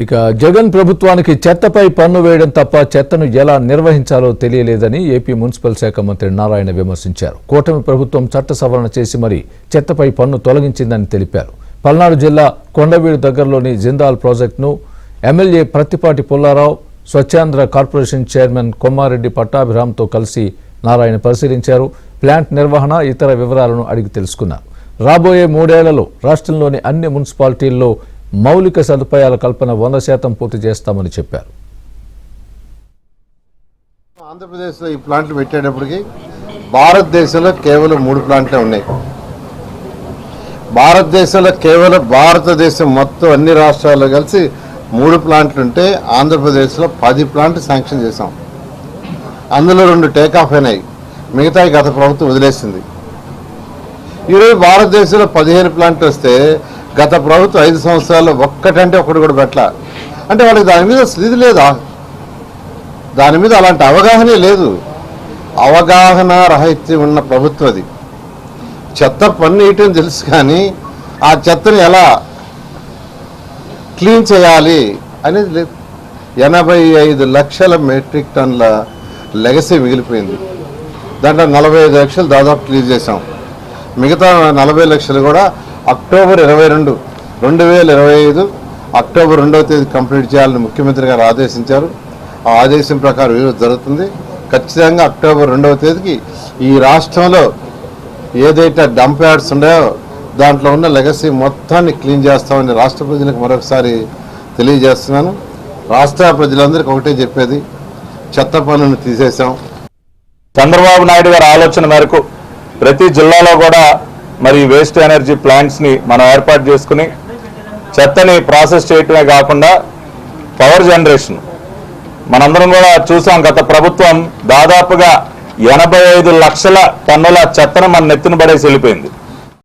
ఇక జగన్ ప్రభుత్వానికి చెత్తపై పన్ను వేయడం తప్ప చెత్తను ఎలా నిర్వహించాలో తెలియలేదని ఏపీ మున్సిపల్ శాఖ మంత్రి నారాయణ విమర్శించారు. కూటమి ప్రభుత్వం చట్ట సవరణ చేసి మరి చెత్తపై పన్ను తొలగించిందని తెలిపారు. పల్నాడు జిల్లా కొండవీడు దగ్గరలోని జిందాల్ ప్రాజెక్టును MLA Prathipati Pullarao, Swachhandhra corporation chairman Kommareddy పట్టాభిరామ్తో కలిసి నారాయణ పరిశీలించారు. ప్లాంట్ నిర్వహణ, ఇతర వివరాలను అడిగి తెలుసుకున్నారు. రాబోయే 3 ఏళ్లలో రాష్ట్రంలోని అన్ని మున్సిపాలిటీల్లో మౌలిక సదుపాయాల కల్పన 100% పూర్తి చేస్తామని చెప్పారు. ఆంధ్రప్రదేశ్లో ఈ ప్లాంట్లు పెట్టేటప్పటికి భారతదేశంలో కేవలం 3 ప్లాంట్లే ఉన్నాయి. భారతదేశంలో కేవలం భారతదేశం మొత్తం అన్ని రాష్ట్రాల్లో కలిసి 3 ప్లాంట్లు ఉంటే ఆంధ్రప్రదేశ్లో 10 ప్లాంట్లు శాంక్షన్ చేశాం. అందులో 2 టేకాఫ్ అయినాయి, మిగతాయి గత ప్రభుత్వం వదిలేసింది. ఈరోజు భారతదేశంలో 15 ప్లాంట్లు వస్తే గత ప్రభుత్వం 5 సంవత్సరాల్లో ఒక్కటంటే ఒకటి కూడా పెట్టాల. అంటే వాళ్ళకి దాని మీద ఇది లేదా, దాని మీద అలాంటి అవగాహనే లేదు. అవగాహన రహిత్యం ఉన్న ప్రభుత్వం అది. చెత్త పన్ను వేయటం తెలుసు, కానీ ఆ చెత్తని ఎలా క్లీన్ చేయాలి అనేది లేదు. 85 లక్షల మెట్రిక్ టన్నుల లెగసీ మిగిలిపోయింది. దాంట్లో 45 లక్షలు దాదాపు క్లీన్ చేసాం. మిగతా 40 లక్షలు కూడా అక్టోబర్ 22, 2025 అక్టోబర్ 2వ తేదీ కంప్లీట్ చేయాలని ముఖ్యమంత్రి గారు ఆదేశించారు. ఆ ఆదేశం ప్రకారం ఈరోజు జరుగుతుంది. ఖచ్చితంగా అక్టోబర్ 2వ తేదీకి ఈ రాష్ట్రంలో ఏదైతే డంప్ యార్డ్స్ ఉన్నాయో దాంట్లో ఉన్న లెగసీ మొత్తాన్ని క్లీన్ చేస్తామని రాష్ట్ర ప్రజలకు మరొకసారి తెలియజేస్తున్నాను. రాష్ట్ర ప్రజలందరికీ ఒకటే చెప్పేది, చెత్త పన్నును తీసేసాం. చంద్రబాబు నాయుడు గారి ఆలోచన మేరకు ప్రతి జిల్లాలో కూడా మరి వేస్ట్ ఎనర్జీ ప్లాంట్స్ని మనం ఏర్పాటు చేసుకుని చెత్తని ప్రాసెస్ చేయటమే కాకుండా పవర్ జనరేషన్ మనందరం కూడా చూసాం. గత ప్రభుత్వం దాదాపుగా 85 లక్షల టన్నుల చెత్తను మన నెత్తిన పడేసి వెళ్ళిపోయింది.